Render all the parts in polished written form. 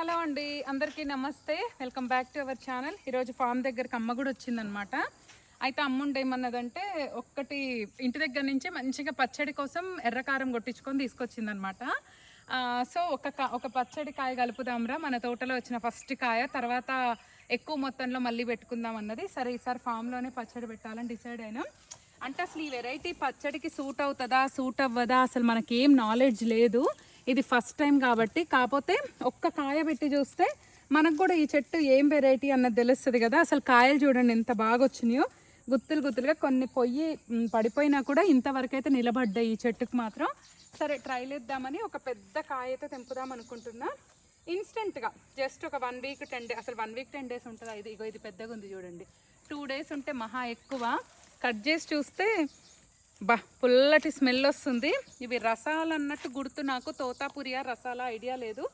Hello అండి, అందరికీ నమస్తే. Welcome back to our channel. ఈరోజు ఫామ్ దగ్గరికి అమ్మ కూడా వచ్చిందనమాట. అయితే అమ్ముండి ఏమన్నదంటే ఒక్కటి ఇంటి దగ్గర నుంచే మంచిగా పచ్చడి కోసం ఎర్రకారం కొట్టించుకొని తీసుకొచ్చిందనమాట. సో ఒక పచ్చడి కాయ కలుపుదాంరా, మన తోటలో వచ్చిన ఫస్ట్ కాయ, తర్వాత ఎక్కువ మొత్తంలో మళ్ళీ పెట్టుకుందాం అన్నది. సరే ఈసారి ఫామ్లోనే పచ్చడి పెట్టాలని డిసైడ్ అయినాం. అంటే అసలు ఈ వెరైటీ పచ్చడికి సూట్ అవుతుందా సూట్ అవ్వదా అసలు మనకేం నాలెడ్జ్ లేదు. ఇది ఫస్ట్ టైం కాబట్టి, కాకపోతే ఒక్క కాయ పెట్టి చూస్తే మనకు కూడా ఈ చెట్టు ఏం వెరైటీ అన్నది తెలుస్తుంది కదా. అసలు కాయలు చూడండి ఎంత బాగా వచ్చినాయో, గుత్తులు గుత్తులుగా. కొన్ని పొయ్యి పడిపోయినా కూడా ఇంతవరకు అయితే నిలబడ్డాయి ఈ చెట్టుకు మాత్రం. సరే ట్రైల్ ఇద్దామని ఒక పెద్ద కాయ అయితే తెంపుదాం అనుకుంటున్నా. ఇన్స్టెంట్గా జస్ట్ ఒక 1 వీక్ 10 డేస్, అసలు 1 వీక్ 10 డేస్ ఉంటుందా? ఇది పెద్దగా ఉంది చూడండి. 2 డేస్ ఉంటే మహా ఎక్కువ. కట్ చేసి చూస్తే పుల్లటి స్మెల్ వస్తుంది. ఇవి రసాలు అన్నట్టు గుర్తు నాకు, తోతాపురియా రసాల ఐడియా లేదు.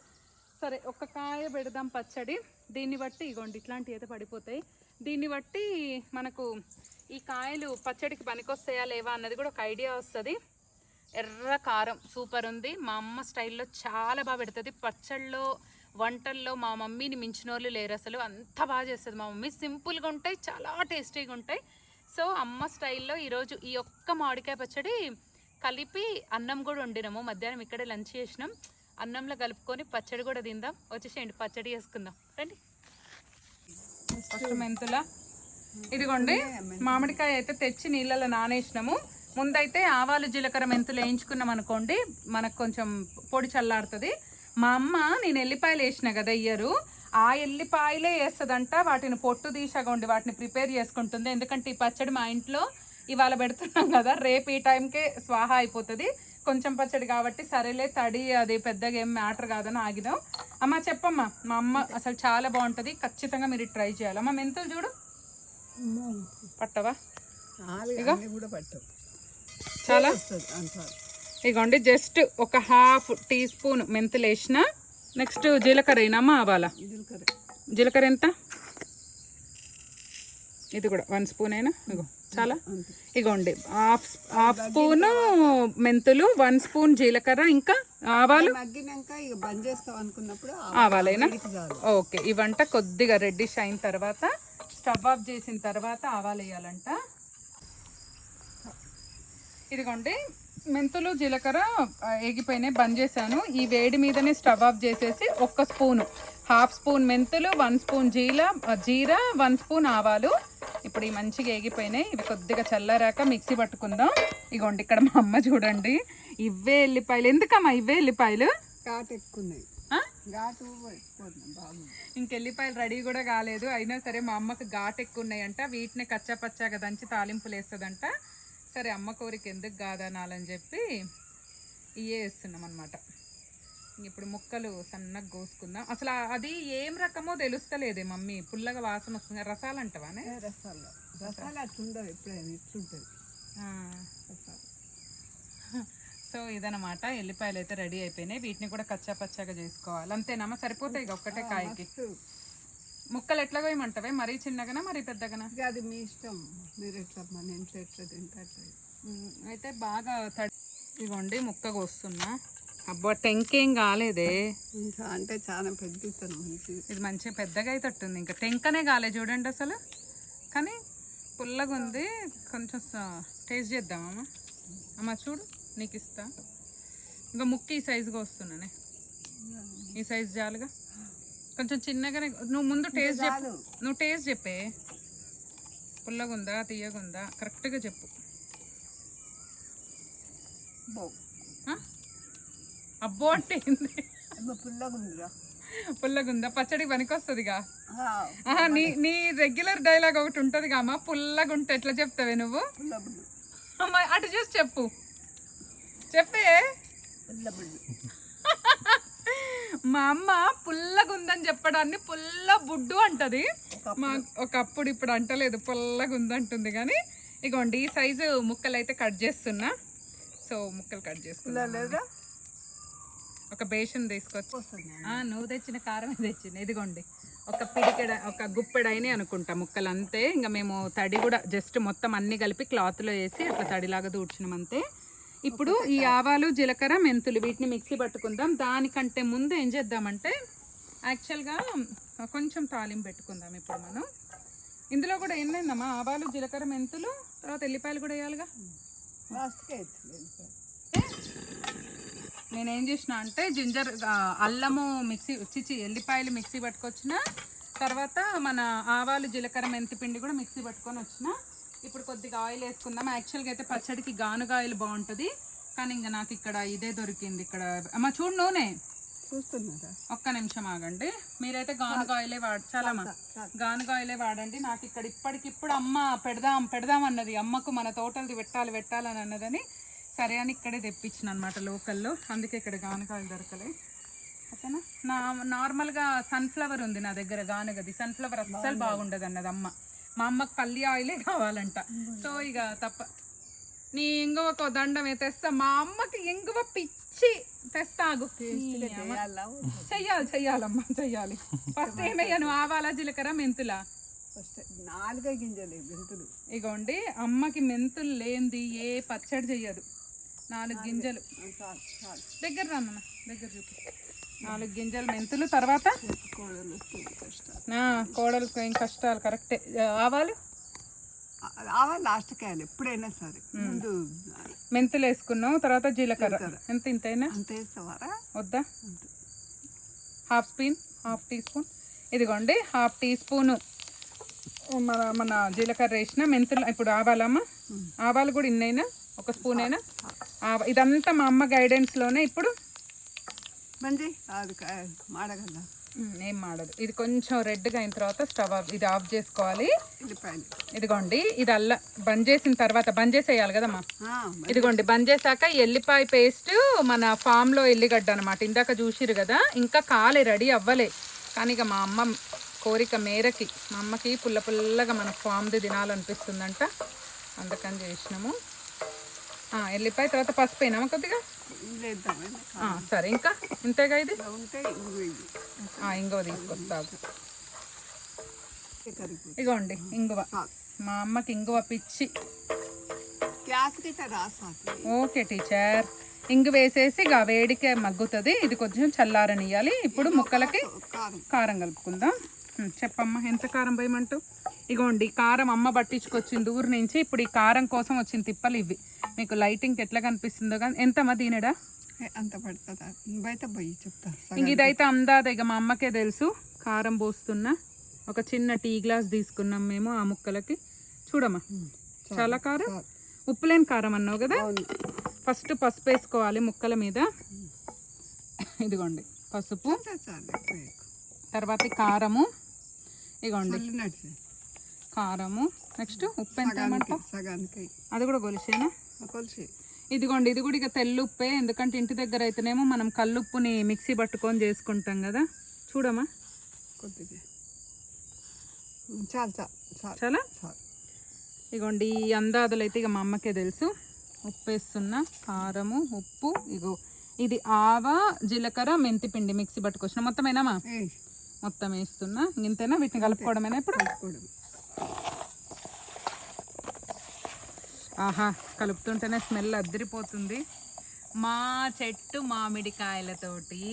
సరే ఒక కాయ పెడదాం పచ్చడి. దీన్ని బట్టి ఇగోండి ఇట్లాంటివి అయితే పడిపోతాయి. దీన్ని బట్టి మనకు ఈ కాయలు పచ్చడికి పనికొస్తాయా లేవా అన్నది కూడా ఒక ఐడియా వస్తుంది. ఎర్ర కారం సూపర్ ఉంది. మా అమ్మ స్టైల్లో చాలా బాగా పెడుతుంది పచ్చళ్ళలో, వంటల్లో. మా మమ్మీని మించిన వాళ్ళు లేరు అసలు, అంత బాగా చేస్తుంది మా మమ్మీ. సింపుల్గా ఉంటాయి, చాలా టేస్టీగా ఉంటాయి. సో అమ్మ స్టైల్లో ఈరోజు ఈ ఒక్క మామిడికాయ పచ్చడి కలిపి అన్నం కూడా వండినాము. మధ్యాహ్నం ఇక్కడే లంచ్ చేసినాం. అన్నంలో కలుపుకొని పచ్చడి కూడా తిందాం. వచ్చేసేయండి పచ్చడి చేసుకుందాం రండి. ఫస్ట్ మెంతుల ఇదిగోండి మామిడికాయ అయితే తెచ్చి నీళ్ళలో నానేసినాము. ముందైతే ఆవాలు జీలకర్ర మెంతులు వేయించుకున్నాం అనుకోండి, మనకు కొంచెం పొడి చల్లారుతుంది. మా అమ్మ నేను ఎల్లిపాయలు వేసిన కదా ఇయ్యరు, ఆ ఎల్లిపాయలే వేస్తుందంట. వాటిని పొట్టు తీసగండి వాటిని ప్రిపేర్ చేసుకుంటుంది. ఎందుకంటే ఈ పచ్చడి మా ఇంట్లో ఇవాళ పెడుతున్నాం కదా, రేపు ఈ టైంకే స్వాహా అయిపోతుంది. కొంచెం పచ్చడి కాబట్టి సరేలే, తడి అది పెద్దగా ఏం మ్యాటర్ కాదని ఆగిదాం. అమ్మ చెప్పమ్మా, మా అమ్మ అసలు చాలా బాగుంటుంది, ఖచ్చితంగా మీరు ట్రై చేయాలి. అమ్మ మెంతులు చూడు పట్టవా? ఇగో చాలా ఇగోండి జస్ట్ ఒక 1/2 టీ స్పూన్ మెంతులు వేసిన. నెక్స్ట్ జీలకర్ర అయినామా ఆవాల. జీలకర్ర ఎంత? ఇది కూడా 1 స్పూన్ అయినా ఇగో చాలా. ఇగోండి హాఫ్ స్పూను మెంతులు, 1 స్పూన్ జీలకర్ర, ఇంకా ఆవాలు. ఆవాలైనా ఓకే. ఈ వంట కొద్దిగా రెడ్డిష్ అయిన తర్వాత స్టవ్ ఆఫ్ చేసిన తర్వాత ఆవాలు వేయాలంట. ఇదిగోండి మెంతులు జీలకర్ర ఏగిపోయినాయి, బంద్ చేశాను. ఈ వేడి మీదనే స్టవ్ ఆఫ్ చేసేసి 1 స్పూను, 1/2 స్పూన్ మెంతులు, 1 స్పూన్ జీరా, 1 స్పూన్ ఆవాలు. ఇప్పుడు ఈ మంచిగా ఏగిపోయినాయి. ఇవి కొద్దిగా చల్లారాక మిక్సీ పట్టుకుందాం. ఇగోండి ఇక్కడ మా అమ్మ చూడండి, ఇవే ఎల్లిపాయలు. ఎందుకమ్మా ఇవే ఎల్లిపాయలు? ఇంకెల్లిపాయలు రెడీ కూడా కాలేదు, అయినా సరే మా అమ్మకు ఘాటు ఎక్కువ ఉన్నాయంట. వీటిని కచ్చా పచ్చాగా దంచి తాలింపులు వేస్తుందంట. సరే అమ్మ కోరిక ఎందుకు కాదనాలని చెప్పి ఇవే వేస్తున్నాం అనమాట. ఇప్పుడు ముక్కలు సన్నగా కోసుకుందాం. అసలు అది ఏం రకమో తెలుస్తలేదే మమ్మీ, పుల్లగా వాసన వస్తుంది. రసాలు అంటవానే? సో ఇదనమాట, ఎల్లిపాయలు అయితే రెడీ అయిపోయినాయి. వీటిని కూడా కచ్చా పచ్చాగా చేసుకోవాలి. అంతేనమ్మా? సరిపోతాయి ఇక ఒక్కటే కాయకి. ముక్కలు ఎట్లా కోయమంటావే? మరీ చిన్నగానా మరీ పెద్దగానా? అది మీ ఇష్టం, మీరు ఎట్లా మన ఇంట్లో ఎట్లా తింటారు. అయితే బాగా ఇవ్వండి ముక్క కోస్తున్నా. అబ్బా టెంకేం కాలేదే, అంటే చాలా పెద్ద ఇది మంచిగా పెద్దగా అయితట్టుంది. ఇంకా టెంకనే కాలే చూడండి అసలు, కానీ పుల్లగా ఉంది. కొంచెం టేస్ట్ చేద్దామమ్మా. అమ్మ చూడు నీకు ఇస్తా. ఇంకా ముక్క ఈ సైజుగా వస్తున్నానే, ఈ సైజు చాలుగా. కొంచెం చిన్నగానే. నువ్వు ముందు టేస్ట్ చెప్పు, నువ్వు టేస్ట్ చెప్పే. పుల్లగుందా తీయగుందా కరెక్ట్గా చెప్పు. అబ్బో అంటే పుల్లగుందా? పచ్చడికి పనికొస్తుందిగా. నీ రెగ్యులర్ డైలాగ్ ఒకటి ఉంటుంది అమ్మా, పుల్లగుంటే ఎట్లా చెప్తావే నువ్వు? అమ్మా అటు చూసి చెప్పు, చెప్పే. మా అమ్మ పుల్లగుందని చెప్పడాన్ని పుల్ల బుడ్డు అంటది. మా ఒకప్పుడు, ఇప్పుడు అంటలేదు, పుల్లగుందంటుంది. కానీ ఇగోండి ఈ సైజు ముక్కలు అయితే కట్ చేస్తున్నా. సో ముక్కలు కట్ చేసుకున్నా. లేదా ఒక బేషన్ తీసుకొచ్చి, నువ్వు తెచ్చిన కారం తెచ్చింది. ఇదిగోండి ఒక పిడికెడ, ఒక గుప్పెడైనా అనుకుంటా ముక్కలు, అంతే. ఇంకా మేము తడి కూడా జస్ట్ మొత్తం అన్ని కలిపి క్లాత్లో వేసి అట్లా తడిలాగా దూడ్చినాం అంతే. ఇప్పుడు ఈ ఆవాలు జీలకర్ర మెంతులు వీటిని మిక్సీ పట్టుకుందాం. దానికంటే ముందు ఏం చేద్దామంటే యాక్చువల్గా కొంచెం తాలింపు పెట్టుకుందాం ఇప్పుడు మనం. ఇందులో కూడా ఏంటమ్మా, ఆవాలు, జీలకర్ర, మెంతులు, తర్వాత ఎల్లిపాయలు కూడా వేయాలిగా. లాస్ట్కి వేయచ్చు. నేనేం చేసిన అంటే జింజర్, అల్లము మిక్సీ ఎల్లిపాయలు మిక్సీ పట్టుకొచ్చిన తర్వాత మన ఆవాలు, జీలకర్ర, మెంతి పిండి కూడా మిక్సీ పట్టుకొని వచ్చిన. ఇప్పుడు కొద్దిగా ఆయిల్ వేసుకుందాం. యాక్చువల్గా అయితే పచ్చడికి గానుగ ఆయిల్ బాగుంటుంది, కానీ ఇంకా నాకు ఇక్కడ ఇదే దొరికింది. ఇక్కడ అమ్మ చూడు నూనె చూస్తున్నారా? ఒక్క నిమిషం ఆగండి. మీరైతే గానుగ ఆయిలే చాలమ్మా, గానుగ ఆయిలే వాడండి. నాకు ఇక్కడ ఇప్పటికిప్పుడు అమ్మ పెడదాం అన్నది. అమ్మకు మన తోటలది పెట్టాలని అన్నదని సరే అని ఇక్కడే తెప్పించిన అనమాట లోకల్లో. అందుకే ఇక్కడ గానుగ ఆయిల్ దొరకలే. ఓకేనా. నార్మల్గా సన్ఫ్లవర్ ఉంది నా దగ్గర, గానుగది. సన్ఫ్లవర్ అస్సలు బాగుండదు అన్నది అమ్మ. మా అమ్మకి పల్లి ఆయిలే కావాలంట. సో ఇక నీ ఇంగువకు దండమే తెస్తా. మా అమ్మకి ఇంగువ పిచ్చి తెస్తాగు. చెయ్యాలమ్మా, చెయ్యాలి. ఫస్ట్ ఏమయ్యాను, ఆవాల, జీలకర్ర, మెంతుల. 4 గింజలు మెంతులు. ఇగోండి, అమ్మకి మెంతులు లేనిది ఏ పచ్చడి చెయ్యదు. 4 గింజలు దగ్గర రాన్న, దగ్గర చూపి. 4 గింజలు మెంతులు. తర్వాత కోడలు ఏం కష్టాలు. కరెక్టే. ఆవాలు లాస్ట్కి వేయాలి ఎప్పుడైనా సరే. ముందు మెంతులు వేసుకున్నాం, తర్వాత జీలకర్ర. ఇంతైనా అంత వేస్తావారా? వద్దా? Half teaspoon. ఇదిగోండి, హాఫ్ టీ స్పూను మన జీలకర్ర వేసిన. మెంతులు ఇప్పుడు ఆవాలమ్మా, ఆవాలు కూడా ఇన్నైనా, 1 స్పూన్ అయినా. ఇదంతా మా అమ్మ గైడెన్స్లోనే. ఇప్పుడు మాడగల ఏం మాడదు. ఇది కొంచెం రెడ్గా అయిన తర్వాత స్టవ్ ఇది ఆఫ్ చేసుకోవాలి. ఇదిగోండి, ఇది బంద్ చేసిన తర్వాత, బంద్ చేసేయాలి కదమ్మా. ఇదిగోండి, బంద్ చేశాక ఎల్లిపాయ పేస్ట్ మన ఫామ్లో ఎల్లిగడ్డ అనమాట. ఇందాక చూసిరు కదా, ఇంకా కాలే, రెడీ అవ్వలే. కానీ ఇక మా అమ్మ కోరిక మేరకి, మా అమ్మకి పుల్లగా మన ఫామ్ది తినాలనిపిస్తుందంట, అందుకని చేసినాము. ఎల్లిపాయ తర్వాత పసుపు అయినామా కొద్దిగా. సరే, ఇంకా ఇంతేగా. ఇది ఇంగువ తీసుకొస్తావు. ఇగోండి ఇంగువ, మా అమ్మకి ఇంగువ పిచ్చి. Okay teacher. ఇంగు వేసేసి ఇక వేడికి మగ్గుతుంది. ఇది కొంచెం చల్లారనియాలి. ఇప్పుడు ముక్కలకి కారం కలుపుకుందాం. చెప్పమ్మా, ఎంత కారం పోయమంటూ. ఇగోండి, కారం అమ్మ పట్టించుకొచ్చింది ఊరు నుంచి. ఇప్పుడు ఈ కారం కోసం వచ్చిన తిప్పలు ఇవి. మీకు లైటింగ్ ఎట్లా కనిపిస్తుందో కానీ. ఎంతమ్మా దీనిడా? అంత పడుతుందా? బయట పోయి చెప్తా. ఇంక ఇదైతే అందాద, ఇక మా అమ్మకే తెలుసు. కారం పోస్తున్నా. ఒక చిన్న టీ గ్లాస్ తీసుకున్నాం మేము ఆ ముక్కలకి. చూడమ్మా, చాలా కారం. ఉప్పు లేని కారం అన్నావు కదా. ఫస్ట్ పసుపు వేసుకోవాలి ముక్కల మీద. ఇదిగోండి పసుపు, తర్వాత కారము. ఇగోండి కారము. నెక్స్ట్ ఉప్పు ఎంత సగానికి, అది కూడా కొలిసేనా? కొలిసి. ఇదిగోండి, ఇది కూడా ఇక తెల్లుప్పే. ఎందుకంటే ఇంటి దగ్గర అయితేనేమో మనం కల్లుప్పుని మిక్సీ పట్టుకొని చేసుకుంటాం కదా. చూడమ్మా కొద్దిగా, చాలా. ఇగోండి, ఈ అందాదులు అయితే ఇక మా అమ్మకే తెలుసు. ఉప్పు వేస్తున్నా, కారము, ఉప్పు. ఇగో ఇది ఆవా, జీలకర్ర, మెంతి పిండి మిక్సీ పట్టుకొచ్చిన మొత్తమేనామా? మొత్తం వేస్తున్నా. ఇంతేనా? వీటిని కలుపుకోవడమేనా ఇప్పుడు? ఆహా, కలుపుతుంటేనే స్మెల్ అద్దరిపోతుంది. మా చెట్టు మామిడికాయలతోటి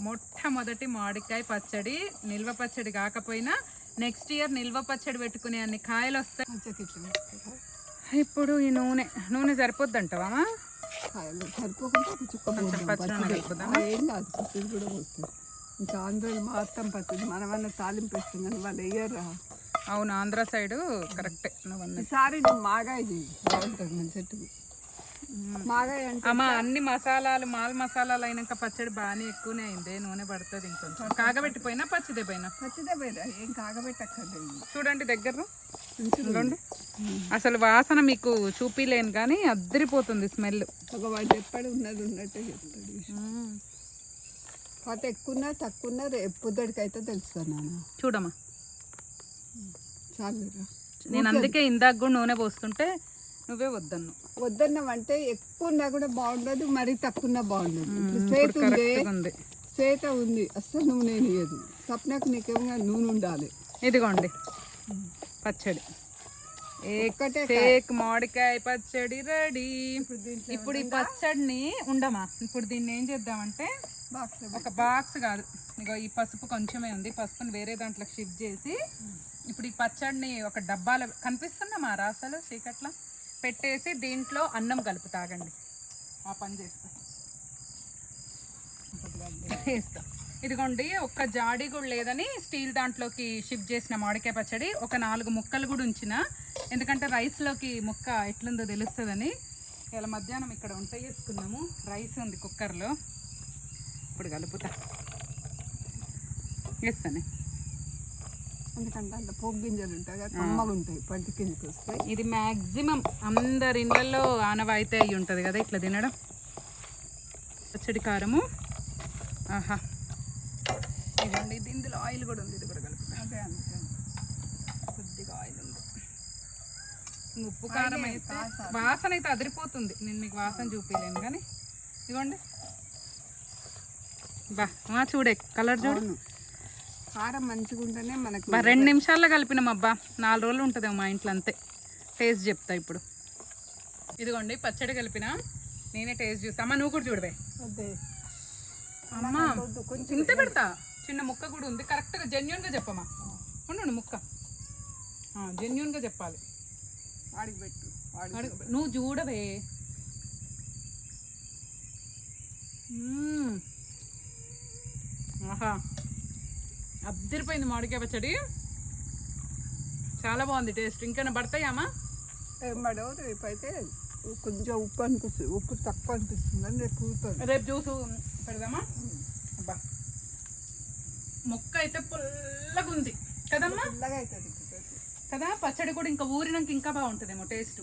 మొట్టమొదటి మామిడికాయ పచ్చడి, నిల్వ పచ్చడి కాకపోయినా నెక్స్ట్ ఇయర్ నిల్వ పచ్చడి పెట్టుకునే అన్ని కాయలు వస్తాయి. ఇప్పుడు ఈ నూనె సరిపోద్ది అంటావా? ఇంకా ఆంధ్రాలో మొత్తం పచ్చడి, మనమన్నా తాలింపు వేస్తాం కానీ వాళ్ళు వేయరు. అవును, ఆంధ్ర సైడు కరెక్టే. ఈసారి నువ్వు మాగాయ బాగుంటుంది మన చెట్టు. మాగాయ అంటే అమ్మా అన్ని మసాలాలు మసాలాలు అయినాక పచ్చడి బాగానే ఎక్కువనే అయింది. నూనె పడుతుంది. ఇంకొంచెం కాగబెట్టిపోయినా పచ్చిదే పోయినా ఏం కాగబెట్టక్కర్లేదు. చూడండి దగ్గర అసలు వాసన మీకు చూపిలేను కానీ అద్దరిపోతుంది స్మెల్. ఒక వాడు ఎప్పుడు ఉన్నట్టే చెప్తాడు. కాకపోతే ఎక్కువ తక్కువ రేపు పొద్దుడికైతే తెలుస్తాను. చూడమ్మా, చాలు. నేను అందుకే ఇందాక కూడా నూనె పోస్తుంటే నువ్వే వద్దన్నావంటే ఎక్కువ ఉన్నా కూడా బాగుండదు, మరీ తక్కువ ఉన్నా బాగుండదు. సేత ఉంది అస్సలు నూనె లేదు. సప్నకు నీకేమో నూనె ఉండాలి. ఇదిగోండి పచ్చడి. టేక్ మామిడికాయ పచ్చడి రెడీ. ఇప్పుడు ఈ పచ్చడిని ఉండమా, ఇప్పుడు దీన్ని ఏం చేద్దామంటే ఒక బాక్స్ కాదు, ఇగో ఈ పసుపు కొంచెమే ఉంది, పసుపుని వేరే దాంట్లో షిఫ్ట్ చేసి ఇప్పుడు ఈ పచ్చడిని ఒక డబ్బాలో కనిపిస్తుందమ్మా రాసాలు చీకట్లా పెట్టేసి దీంట్లో అన్నం కలుపు తాగండి. ఆ పని చేస్తా. ఇదిగోండి, ఒక్క జాడి కూడా లేదని స్టీల్ దాంట్లోకి షిఫ్ట్ చేసిన మామిడికాయ పచ్చడి. ఒక 4 ముక్కలు కూడా ఉంచిన, ఎందుకంటే రైస్లోకి ముక్క ఎట్లుందో తెలుస్తుందని. ఇలా మధ్యాహ్నం ఇక్కడ వంట చేసుకున్నాము, రైస్ ఉంది కుక్కర్లో. ఇప్పుడు కలుపుతా వేస్తాను, ఎందుకంటే అంత పోపు గింజలు ఉంటాయి కదా, కమ్మగా ఉంటాయి, పంటి కిందకి వస్తాయి. ఇది మ్యాక్సిమం అందరి ఇళ్ళల్లో ఆనవాయితీ అయి ఉంటుంది కదా ఇట్లా తినడం. పచ్చడి కారము, ఆహా ఇదండి. ఇది ఇందులో ఆయిల్ కూడా ఉంది, ఇది కూడా కలుపుతా. అదే అందుకే కొద్దిగా ఆయిల్ ఉంది. ఉప్పు కారం అయితే వాసన అయితే అదిరిపోతుంది. నేను మీకు వాసన చూపించలేను కానీ ఇదిగోండి. బా చూడే కలర్ చూడు, కారం మంచిగా ఉంటేనే మనకు. 2 నిమిషాల్లో కలిపినాం అబ్బా, 4 రోజులు ఉంటుందేమో మా ఇంట్లో అంతే. టేస్ట్ చెప్తా ఇప్పుడు. ఇదిగోండి పచ్చడి కలిపిన, నేనే టేస్ట్ చూస్తా. అమ్మ నువ్వు కూడా చూడవే. అమ్మా ఇంత పెడతా, చిన్న ముక్క కూడా ఉంది. కరెక్ట్గా జెన్యున్గా చెప్పమ్మా. ఉండు ముక్క జెన్యున్గా చెప్పాలి. వాడికి పెట్టు, నువ్వు చూడవే. ఆహా అద్దరిపోయింది మామిడికాయ పచ్చడి, చాలా బాగుంది టేస్ట్. ఇంకేమైనా పడతాయమ్మా? ఏమడో రేపు అయితే కొంచెం ఉప్పు అనిపిస్తుంది, ఉప్పు తక్కువ అనిపిస్తుంది అని రేపు కూర్చోండి. రేపు జ్యూసు పెడదామా? అబ్బా ముక్క అయితే పుల్లగా ఉంది కదమ్మా, పుల్లగా అవుతుంది కదా. పచ్చడి కూడా ఇంకా ఊరినాక ఇంకా బాగుంటుందేమో టేస్ట్.